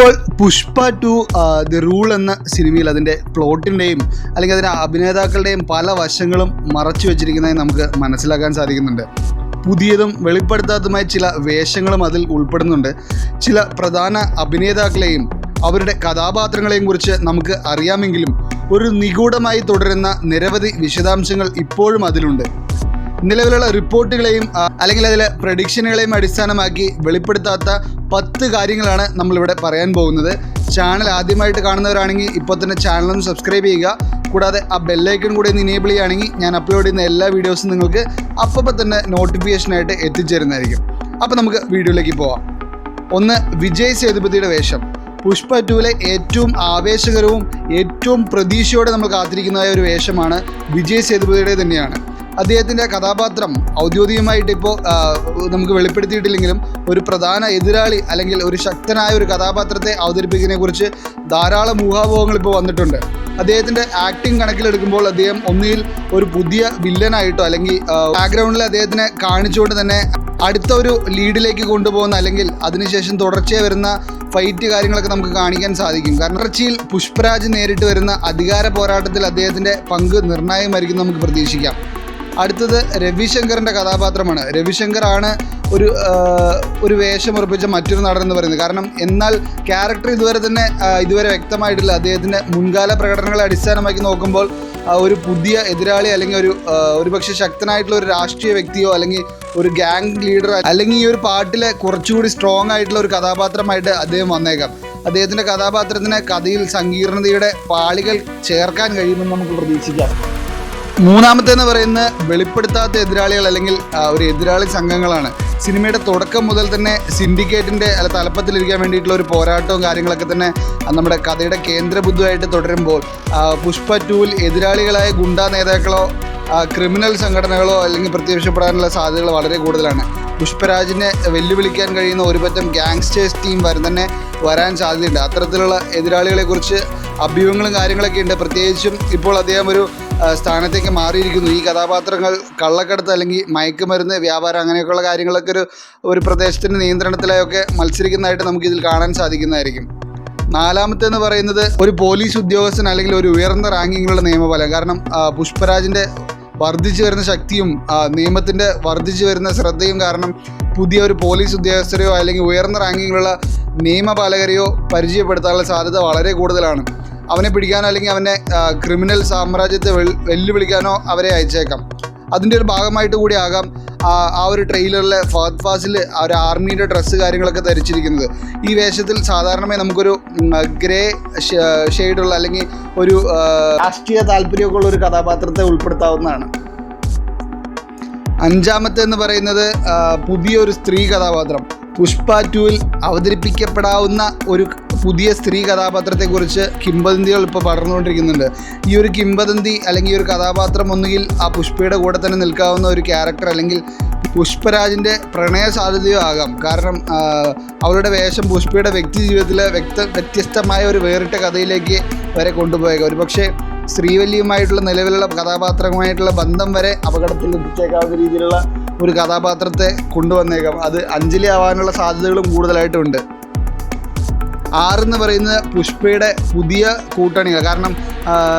ഇപ്പോൾ Pushpa 2 the rule എന്ന സിനിമയിൽ അതിൻ്റെ പ്ലോട്ടിൻ്റെയും അല്ലെങ്കിൽ അതിൻ്റെ അഭിനേതാക്കളുടെയും പല വശങ്ങളും മറച്ചു വെച്ചിരിക്കുന്നതായി നമുക്ക് മനസ്സിലാക്കാൻ സാധിക്കുന്നുണ്ട്. പുതിയതും വെളിപ്പെടുത്താത്തതുമായ ചില വേഷങ്ങളും അതിൽ ഉൾപ്പെടുന്നുണ്ട്. ചില പ്രധാന അഭിനേതാക്കളെയും അവരുടെ കഥാപാത്രങ്ങളെയും കുറിച്ച് നമുക്ക് അറിയാമെങ്കിലും ഒരു നിഗൂഢമായി തുടരുന്ന നിരവധി വിശദാംശങ്ങൾ ഇപ്പോഴും അതിലുണ്ട്. നിലവിലുള്ള റിപ്പോർട്ടുകളെയും അല്ലെങ്കിൽ അതിലെ പ്രഡിക്ഷനുകളെയും അടിസ്ഥാനമാക്കി വെളിപ്പെടുത്താത്ത 10 കാര്യങ്ങളാണ് നമ്മളിവിടെ പറയാൻ പോകുന്നത്. ചാനൽ ആദ്യമായിട്ട് കാണുന്നവരാണെങ്കിൽ ഇപ്പോൾ തന്നെ ചാനലൊന്ന് സബ്സ്ക്രൈബ് ചെയ്യുക. കൂടാതെ ആ ബെല്ലൈക്കൺ കൂടി ഒന്ന് ഇനേബിൾ ചെയ്യുകയാണെങ്കിൽ ഞാൻ അപ്ലോഡ് ചെയ്യുന്ന എല്ലാ വീഡിയോസും നിങ്ങൾക്ക് അപ്പോൾ തന്നെ നോട്ടിഫിക്കേഷനായിട്ട് എത്തിച്ചേരുന്നതായിരിക്കും. അപ്പോൾ നമുക്ക് വീഡിയോയിലേക്ക് പോവാം. 1. വിജയ് സേതുപതിയുടെ വേഷം. പുഷ്പ 2-ലെ ഏറ്റവും ആവേശകരവും ഏറ്റവും പ്രതീക്ഷയോടെ നമ്മൾ കാത്തിരിക്കുന്നതായ ഒരു വേഷമാണ് വിജയ് സേതുപതിയുടെ തന്നെയാണ്. അദ്ദേഹത്തിൻ്റെ കഥാപാത്രം ഔദ്യോഗികമായിട്ട് ഇപ്പോൾ നമുക്ക് വെളിപ്പെടുത്തിയിട്ടില്ലെങ്കിലും ഒരു പ്രധാന എതിരാളി അല്ലെങ്കിൽ ഒരു ശക്തനായ ഒരു കഥാപാത്രത്തെ അവതരിപ്പിക്കുന്നതിനെക്കുറിച്ച് ധാരാളം ഊഹാപോഹങ്ങൾ ഇപ്പോൾ വന്നിട്ടുണ്ട്. അദ്ദേഹത്തിൻ്റെ ആക്ടിങ് കണക്കിലെടുക്കുമ്പോൾ അദ്ദേഹം ഒന്നുകിൽ ഒരു പുതിയ വില്ലനായിട്ടോ അല്ലെങ്കിൽ ബാക്ക്ഗ്രൗണ്ടിൽ അദ്ദേഹത്തിനെ കാണിച്ചുകൊണ്ട് തന്നെ അടുത്ത ഒരു ലീഡിലേക്ക് കൊണ്ടുപോകുന്ന അല്ലെങ്കിൽ അതിനുശേഷം തുടർച്ചയായി വരുന്ന ഫൈറ്റ് കാര്യങ്ങളൊക്കെ നമുക്ക് കാണിക്കാൻ സാധിക്കും. കാരണം തുടർച്ചയിൽ പുഷ്പരാജ് നേരിട്ട് വരുന്ന അധികാര പോരാട്ടത്തിൽ അദ്ദേഹത്തിൻ്റെ പങ്ക് നിർണായകമായിരിക്കും നമുക്ക് പ്രതീക്ഷിക്കാം. അടുത്തത് രവിശങ്കറിൻ്റെ കഥാപാത്രമാണ്. രവിശങ്കറാണ് ഒരു വേഷം ഉറപ്പിച്ച മറ്റൊരു നടൻ എന്ന് പറയുന്നത്. കാരണം എന്നാൽ ക്യാരക്ടർ ഇതുവരെ വ്യക്തമായിട്ടില്ല. അദ്ദേഹത്തിൻ്റെ മുൻകാല പ്രകടനങ്ങളെ അടിസ്ഥാനമാക്കി നോക്കുമ്പോൾ ഒരു പുതിയ എതിരാളി അല്ലെങ്കിൽ ഒരുപക്ഷെ ശക്തനായിട്ടുള്ള ഒരു രാഷ്ട്രീയ വ്യക്തിയോ അല്ലെങ്കിൽ ഒരു ഗ്യാങ് ലീഡർ അല്ലെങ്കിൽ ഈ ഒരു പാട്ടിലെ കുറച്ചുകൂടി സ്ട്രോങ് ആയിട്ടുള്ള ഒരു കഥാപാത്രമായിട്ട് അദ്ദേഹം വന്നേക്കാം. അദ്ദേഹത്തിൻ്റെ കഥാപാത്രത്തിന് കഥയിൽ സങ്കീർണതയുടെ പാളികൾ ചേർക്കാൻ കഴിയുമെന്ന് നമുക്ക് പ്രതീക്ഷിക്കാം. മൂന്നാമത്തേന്ന് പറയുന്നത് വെളിപ്പെടുത്താത്ത എതിരാളികൾ അല്ലെങ്കിൽ ഒരു എതിരാളി സംഘങ്ങളാണ്. സിനിമയുടെ തുടക്കം മുതൽ തന്നെ സിൻഡിക്കേറ്റിൻ്റെ തലപ്പത്തിലിരിക്കാൻ വേണ്ടിയിട്ടുള്ള ഒരു പോരാട്ടവും കാര്യങ്ങളൊക്കെ തന്നെ നമ്മുടെ കഥയുടെ കേന്ദ്രബിന്ദുവായിട്ട് തുടരുമ്പോൾ പുഷ്പ 2-ൽ എതിരാളികളായ ഗുണ്ടാ നേതാക്കളോ ക്രിമിനൽ സംഘടനകളോ അല്ലെങ്കിൽ പ്രത്യക്ഷപ്പെടാനുള്ള സാധ്യതകൾ വളരെ കൂടുതലാണ്. പുഷ്പരാജിനെ വെല്ലുവിളിക്കാൻ കഴിയുന്ന ഒരുപറ്റം ഗാങ്സ്റ്റേഴ്സ് ടീം തന്നെ വരാൻ സാധ്യതയുണ്ട്. അത്തരത്തിലുള്ള എതിരാളികളെക്കുറിച്ച് അഭ്യൂഹങ്ങളും കാര്യങ്ങളൊക്കെ ഉണ്ട്. പ്രത്യേകിച്ചും ഇപ്പോൾ അദ്ദേഹം ഒരു സ്ഥാനത്തേക്ക് മാറിയിരിക്കുന്നു. ഈ കഥാപാത്രങ്ങൾ കള്ളക്കടത്ത് അല്ലെങ്കിൽ മയക്കുമരുന്ന് വ്യാപാരം അങ്ങനെയൊക്കെയുള്ള കാര്യങ്ങളൊക്കെ ഒരു പ്രദേശത്തിൻ്റെ നിയന്ത്രണത്തിലായൊക്കെ മത്സരിക്കുന്നതായിട്ട് നമുക്കിതിൽ കാണാൻ സാധിക്കുന്നതായിരിക്കും. നാലാമത്തേന്ന് പറയുന്നത് ഒരു പോലീസ് ഉദ്യോഗസ്ഥൻ അല്ലെങ്കിൽ ഒരു ഉയർന്ന റാങ്കിങ്ങിലുള്ള നിയമപാലകൻ. കാരണം പുഷ്പരാജിൻ്റെ വർദ്ധിച്ചു വരുന്ന ശക്തിയും നിയമത്തിൻ്റെ വർദ്ധിച്ചു വരുന്ന ശ്രദ്ധയും കാരണം പുതിയ ഒരു പോലീസ് ഉദ്യോഗസ്ഥരെയോ അല്ലെങ്കിൽ ഉയർന്ന റാങ്കിങ്ങിലുള്ള നിയമപാലകരെയോ പരിചയപ്പെടുത്താനുള്ള സാധ്യത വളരെ കൂടുതലാണ്. അവനെ പിടിക്കാനോ അല്ലെങ്കിൽ അവനെ ക്രിമിനൽ സാമ്രാജ്യത്തെ വെല്ലുവിളിക്കാനോ അവരെ അയച്ചേക്കാം. അതിൻ്റെ ഒരു ഭാഗമായിട്ട് കൂടി ആകാം ആ ഒരു ട്രെയിലറിലെ ഫഹദ് ഫാസിൽ ഒരു ആർമിയുടെ ഡ്രസ്സ് കാര്യങ്ങളൊക്കെ ധരിച്ചിരിക്കുന്നത്. ഈ വേഷത്തിൽ സാധാരണമായി നമുക്കൊരു ഗ്രേ ഷെയ്ഡുള്ള അല്ലെങ്കിൽ ഒരു രാഷ്ട്രീയ താല്പര്യമൊക്കെ ഉള്ള ഒരു കഥാപാത്രത്തെ ഉൾപ്പെടുത്താവുന്നതാണ്. അഞ്ചാമത്തേന്ന് പറയുന്നത് പുതിയൊരു സ്ത്രീ കഥാപാത്രം. പുഷ്പ 2-ൽ അവതരിപ്പിക്കപ്പെടാവുന്ന ഒരു പുതിയ സ്ത്രീ കഥാപാത്രത്തെക്കുറിച്ച് കിംവദന്തികൾ ഇപ്പോൾ പടർന്നുകൊണ്ടിരിക്കുന്നുണ്ട്. ഈ ഒരു കിംവദന്തി അല്ലെങ്കിൽ ഈ ഒരു കഥാപാത്രം ഒന്നുകിൽ ആ പുഷ്പയുടെ കൂടെ തന്നെ നിൽക്കാവുന്ന ഒരു ക്യാരക്ടർ അല്ലെങ്കിൽ പുഷ്പരാജിൻ്റെ പ്രണയ സാധ്യതയോ ആകാം. കാരണം അവരുടെ വേഷം പുഷ്പയുടെ വ്യക്തി ജീവിതത്തിലെ വ്യത്യസ്തമായ ഒരു വേറിട്ട കഥയിലേക്ക് വരെ കൊണ്ടുപോയേക്കാം. ഒരുപക്ഷെ ശ്രീവല്ലിയുമായിട്ടുള്ള നിലവിലുള്ള കഥാപാത്രവുമായിട്ടുള്ള ബന്ധം വരെ അപകടത്തിൽ എത്തിച്ചേക്കാവുന്ന രീതിയിലുള്ള ഒരു കഥാപാത്രത്തെ കൊണ്ടുവന്നേക്കാം. അത് അഞ്ജലി ആവാനുള്ള സാധ്യതകളും കൂടുതലായിട്ടുണ്ട്. 6 പറയുന്നത് പുഷ്പയുടെ പുതിയ കൂട്ടണികൾ. കാരണം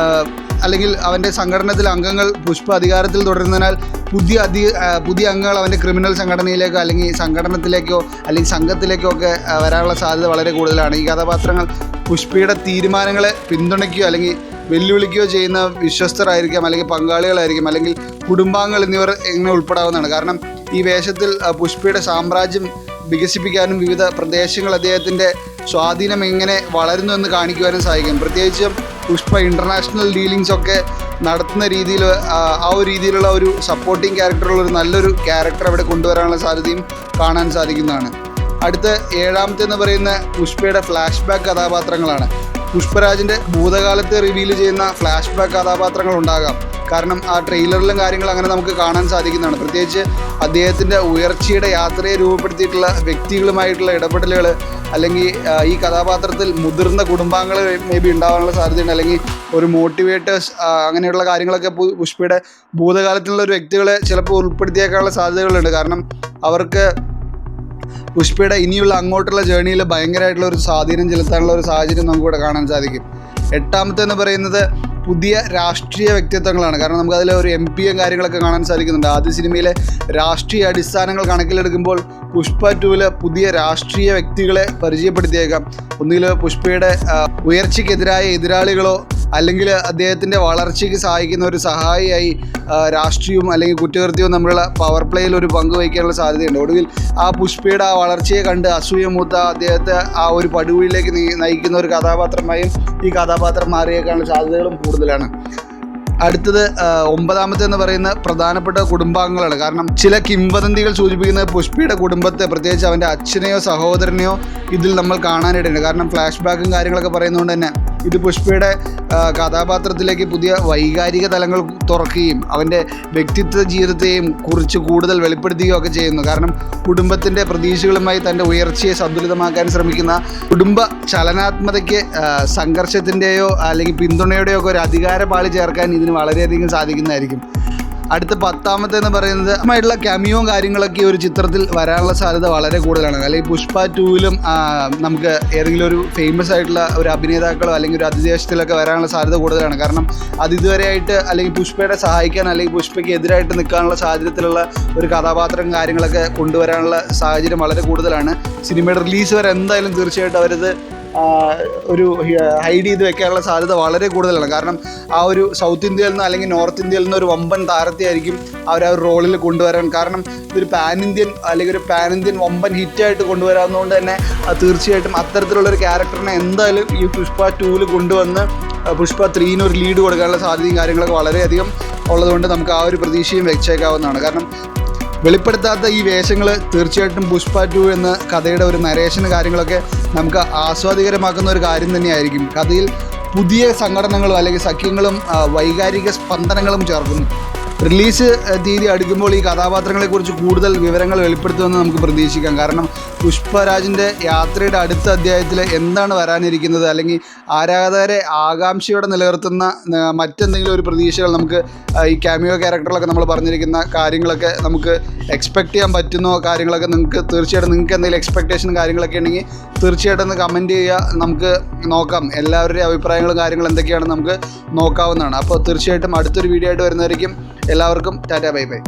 അല്ലെങ്കിൽ അവൻ്റെ സംഘടനത്തിലെ അംഗങ്ങൾ പുഷ്പ അധികാരത്തിൽ തുടരുന്നതിനാൽ പുതിയ അംഗങ്ങൾ അവൻ്റെ ക്രിമിനൽ സംഘടനയിലേക്കോ അല്ലെങ്കിൽ സംഘടനത്തിലേക്കോ അല്ലെങ്കിൽ സംഘത്തിലേക്കോ ഒക്കെ വരാനുള്ള സാധ്യത വളരെ കൂടുതലാണ്. ഈ കഥാപാത്രങ്ങൾ പുഷ്പയുടെ തീരുമാനങ്ങളെ പിന്തുണയ്ക്കുകയോ അല്ലെങ്കിൽ വെല്ലുവിളിക്കുകയോ ചെയ്യുന്ന വിശ്വസ്തരായിരിക്കാം, അല്ലെങ്കിൽ പങ്കാളികളായിരിക്കും, അല്ലെങ്കിൽ കുടുംബാംഗങ്ങൾ എന്നിവർ എങ്ങനെ ഉൾപ്പെടാവുന്നതാണ്. കാരണം ഈ വേഷത്തിൽ പുഷ്പയുടെ സാമ്രാജ്യം വികസിപ്പിക്കാനും വിവിധ പ്രദേശങ്ങൾ അദ്ദേഹത്തിൻ്റെ സ്വാധീനം എങ്ങനെ വളരുന്നു എന്ന് കാണിക്കുവാനും സാധിക്കും. പ്രത്യേകിച്ചും പുഷ്പ ഇൻ്റർനാഷണൽ ഡീലിങ്സ് ഒക്കെ നടത്തുന്ന രീതിയിൽ ആ ഒരു രീതിയിലുള്ള ഒരു സപ്പോർട്ടിങ് ക്യാരക്ടറുള്ള ഒരു നല്ലൊരു ക്യാരക്ടർ അവിടെ കൊണ്ടുവരാനുള്ള സാധ്യതയും കാണാൻ സാധിക്കുന്നതാണ്. അടുത്ത 7 പറയുന്ന പുഷ്പയുടെ ഫ്ലാഷ് ബാക്ക് കഥാപാത്രങ്ങളാണ്. പുഷ്പരാജിൻ്റെ ഭൂതകാലത്തെ റിവീൽ ചെയ്യുന്ന ഫ്ലാഷ് ബാക്ക് കഥാപാത്രങ്ങൾ ഉണ്ടാകാം. കാരണം ആ ട്രെയിലറിലും കാര്യങ്ങൾ അങ്ങനെ നമുക്ക് കാണാൻ സാധിക്കുന്നതാണ്. പ്രത്യേകിച്ച് അദ്ദേഹത്തിൻ്റെ ഉയർച്ചയുടെ യാത്രയെ രൂപപ്പെടുത്തിയിട്ടുള്ള വ്യക്തികളുമായിട്ടുള്ള ഇടപെടലുകൾ അല്ലെങ്കിൽ ഈ കഥാപാത്രത്തിൽ മുതിർന്ന കുടുംബാംഗങ്ങൾ മേ ബി ഉണ്ടാകാനുള്ള സാധ്യതയുണ്ട്. അല്ലെങ്കിൽ ഒരു മോട്ടിവേറ്റേഴ്സ് അങ്ങനെയുള്ള കാര്യങ്ങളൊക്കെ പുഷ്പയുടെ ഭൂതകാലത്തിലുള്ള ഒരു വ്യക്തികളെ ചിലപ്പോൾ ഉൾപ്പെടുത്തിയേക്കാനുള്ള സാധ്യതകളുണ്ട്. കാരണം അവർക്ക് പുഷ്പയുടെ ഇനിയുള്ള അങ്ങോട്ടുള്ള ജേണിയിൽ ഭയങ്കരമായിട്ടുള്ള ഒരു സ്വാധീനം ചെലുത്താനുള്ള ഒരു സാഹചര്യം നമുക്കിവിടെ കാണാൻ സാധിക്കും. എട്ടാമത്തെന്ന് പറയുന്നത് പുതിയ രാഷ്ട്രീയ വ്യക്തിത്വങ്ങളാണ്. കാരണം നമുക്കതിൽ ഒരു MP കാര്യങ്ങളൊക്കെ കാണാൻ സാധിക്കുന്നുണ്ട്. ആദ്യ സിനിമയിലെ രാഷ്ട്രീയ അടിസ്ഥാനങ്ങൾ കണക്കിലെടുക്കുമ്പോൾ പുഷ്പ 2-ൽ പുതിയ രാഷ്ട്രീയ വ്യക്തികളെ പരിചയപ്പെടുത്തിയേക്കാം. ഒന്നുകിൽ പുഷ്പയുടെ ഉയർച്ചയ്ക്കെതിരായ എതിരാളികളോ അല്ലെങ്കിൽ അദ്ദേഹത്തിൻ്റെ വളർച്ചയ്ക്ക് സഹായിക്കുന്ന ഒരു സഹായിയായി രാഷ്ട്രീയവും അല്ലെങ്കിൽ കുറ്റകൃത്യവും തമ്മിലുള്ള പവർ പ്ലേയിൽ ഒരു പങ്ക് വഹിക്കാനുള്ള സാധ്യതയുണ്ട്. ഒടുവിൽ ആ പുഷ്പയുടെ ആ വളർച്ചയെ കണ്ട് അസൂയ മൂത്ത അദ്ദേഹത്തെ ആ ഒരു പടുകുഴിയിലേക്ക് നയിക്കുന്ന ഒരു കഥാപാത്രമായും ഈ കഥാപാത്രം മാറിയേക്കാനുള്ള സാധ്യതകളും കൂടുതലാണ്. അടുത്തത് 9-ാമത്തെന്ന് പറയുന്ന പ്രധാനപ്പെട്ട കുടുംബാംഗങ്ങളാണ്. കാരണം ചില കിംവദന്തികൾ സൂചിപ്പിക്കുന്നത് പുഷ്പയുടെ കുടുംബത്തെ, പ്രത്യേകിച്ച് അവൻ്റെ അച്ഛനെയോ സഹോദരനെയോ ഇതിൽ നമ്മൾ കാണാനിടയുണ്ട്. കാരണം ഫ്ലാഷ് ബാക്കും കാര്യങ്ങളൊക്കെ പറയുന്നതുകൊണ്ട് തന്നെ ഇത് പുഷ്പയുടെ കഥാപാത്രത്തിലേക്ക് പുതിയ വൈകാരിക തലങ്ങൾ തുറക്കുകയും അവൻ്റെ വ്യക്തിത്വ ജീവിതത്തെയും കുറിച്ച് കൂടുതൽ വെളിപ്പെടുത്തുകയും ഒക്കെ ചെയ്യുന്നു. കാരണം കുടുംബത്തിൻ്റെ പ്രതീക്ഷകളുമായി തൻ്റെ ഉയർച്ചയെ സന്തുലിതമാക്കാൻ ശ്രമിക്കുന്ന കുടുംബ ചലനാത്മകതയ്ക്ക് സംഘർഷത്തിൻ്റെയോ അല്ലെങ്കിൽ പിന്തുണയുടെയോ ഒക്കെ ഒരു അധികാരപാളി ചേർക്കാൻ ഇതിന് വളരെയധികം സാധിക്കുന്നതായിരിക്കും. അടുത്ത 10-ാമത്തെന്ന് പറയുന്നത് ആയിട്ടുള്ള ക്യാമിയോയും കാര്യങ്ങളൊക്കെ ഒരു ചിത്രത്തിൽ വരാനുള്ള സാധ്യത വളരെ കൂടുതലാണ്. അല്ലെങ്കിൽ പുഷ്പ 2-ലും നമുക്ക് ഏതെങ്കിലും ഒരു ഫേമസ് ആയിട്ടുള്ള ഒരു അഭിനേതാക്കളോ അല്ലെങ്കിൽ ഒരു അതിഥേയത്തിലൊക്കെ വരാനുള്ള സാധ്യത കൂടുതലാണ്. കാരണം അത് ഇതുവരെയായിട്ട് അല്ലെങ്കിൽ പുഷ്പയുടെ സഹായിക്കാൻ അല്ലെങ്കിൽ പുഷ്പയ്ക്ക് എതിരായിട്ട് നിൽക്കാനുള്ള സാഹചര്യത്തിലുള്ള ഒരു കഥാപാത്രം കാര്യങ്ങളൊക്കെ കൊണ്ടുവരാനുള്ള സാഹചര്യം വളരെ കൂടുതലാണ്. സിനിമയുടെ റിലീസ് വരെ എന്തായാലും തീർച്ചയായിട്ടും അവരത് ഒരു ഹൈഡ് ചെയ്ത് വെക്കാനുള്ള സാധ്യത വളരെ കൂടുതലാണ്. കാരണം ആ ഒരു സൗത്ത് ഇന്ത്യയിൽ നിന്ന് അല്ലെങ്കിൽ നോർത്ത് ഇന്ത്യയിൽ നിന്ന് ഒരു വമ്പൻ താരത്തെയായിരിക്കും അവർ ആ ഒരു റോളിൽ കൊണ്ടുവരാൻ. കാരണം ഇതൊരു പാൻ ഇന്ത്യൻ വമ്പൻ ഹിറ്റായിട്ട് കൊണ്ടുവരാവുന്നതുകൊണ്ട് തന്നെ തീർച്ചയായിട്ടും അത്തരത്തിലുള്ളൊരു ക്യാരക്ടറിനെ എന്തായാലും ഈ പുഷ്പ 2-ൽ കൊണ്ടുവന്ന് പുഷ്പ 3-ന് ഒരു ലീഡ് കൊടുക്കാനുള്ള സാധ്യതയും കാര്യങ്ങളൊക്കെ വളരെയധികം ഉള്ളതുകൊണ്ട് നമുക്ക് ആ ഒരു പ്രതീക്ഷയും വെച്ചേക്കാവുന്നതാണ്. കാരണം വെളിപ്പെടുത്താത്ത ഈ വേഷങ്ങൾ തീർച്ചയായിട്ടും പുഷ്പ 2 എന്ന കഥയുടെ ഒരു നരേഷന് കാര്യങ്ങളൊക്കെ നമുക്ക് ആസ്വാദികരമാക്കുന്ന ഒരു കാര്യം തന്നെയായിരിക്കും. കഥയിൽ പുതിയ സംഘടനകളും അല്ലെങ്കിൽ സഖ്യങ്ങളും വൈകാരിക സ്പന്ദനങ്ങളും ചേർക്കുന്നു. റിലീസ് തീയതി അടുക്കുമ്പോൾ ഈ കഥാപാത്രങ്ങളെക്കുറിച്ച് കൂടുതൽ വിവരങ്ങൾ വെളിപ്പെടുത്തുമെന്ന് നമുക്ക് പ്രതീക്ഷിക്കാം. കാരണം പുഷ്പരാജിൻ്റെ യാത്രയുടെ അടുത്ത അധ്യായത്തിൽ എന്താണ് വരാനിരിക്കുന്നത് അല്ലെങ്കിൽ ആരാധകരെ ആകാംക്ഷയോടെ നിലനിർത്തുന്ന മറ്റെന്തെങ്കിലും ഒരു പ്രതീക്ഷകൾ നമുക്ക് ഈ ക്യാമിയോ ക്യാരക്ടറിലൊക്കെ നമ്മൾ പറഞ്ഞിരിക്കുന്ന കാര്യങ്ങളൊക്കെ നമുക്ക് എക്സ്പെക്റ്റ് ചെയ്യാൻ പറ്റുന്ന കാര്യങ്ങളൊക്കെ നിങ്ങൾക്ക് എന്തെങ്കിലും എക്സ്പെക്റ്റേഷനും കാര്യങ്ങളൊക്കെ ഉണ്ടെങ്കിൽ തീർച്ചയായിട്ടും ഒന്ന് കമൻറ്റ് ചെയ്യുക. നമുക്ക് നോക്കാം, എല്ലാവരുടെയും അഭിപ്രായങ്ങളും കാര്യങ്ങളും എന്തൊക്കെയാണെന്ന് നമുക്ക് നോക്കാവുന്നതാണ്. അപ്പോൾ തീർച്ചയായിട്ടും അടുത്തൊരു വീഡിയോ ആയിട്ട് വരുന്നതായിരിക്കും. എല്ലാവർക്കും ടാറ്റാ ബൈ ബൈ.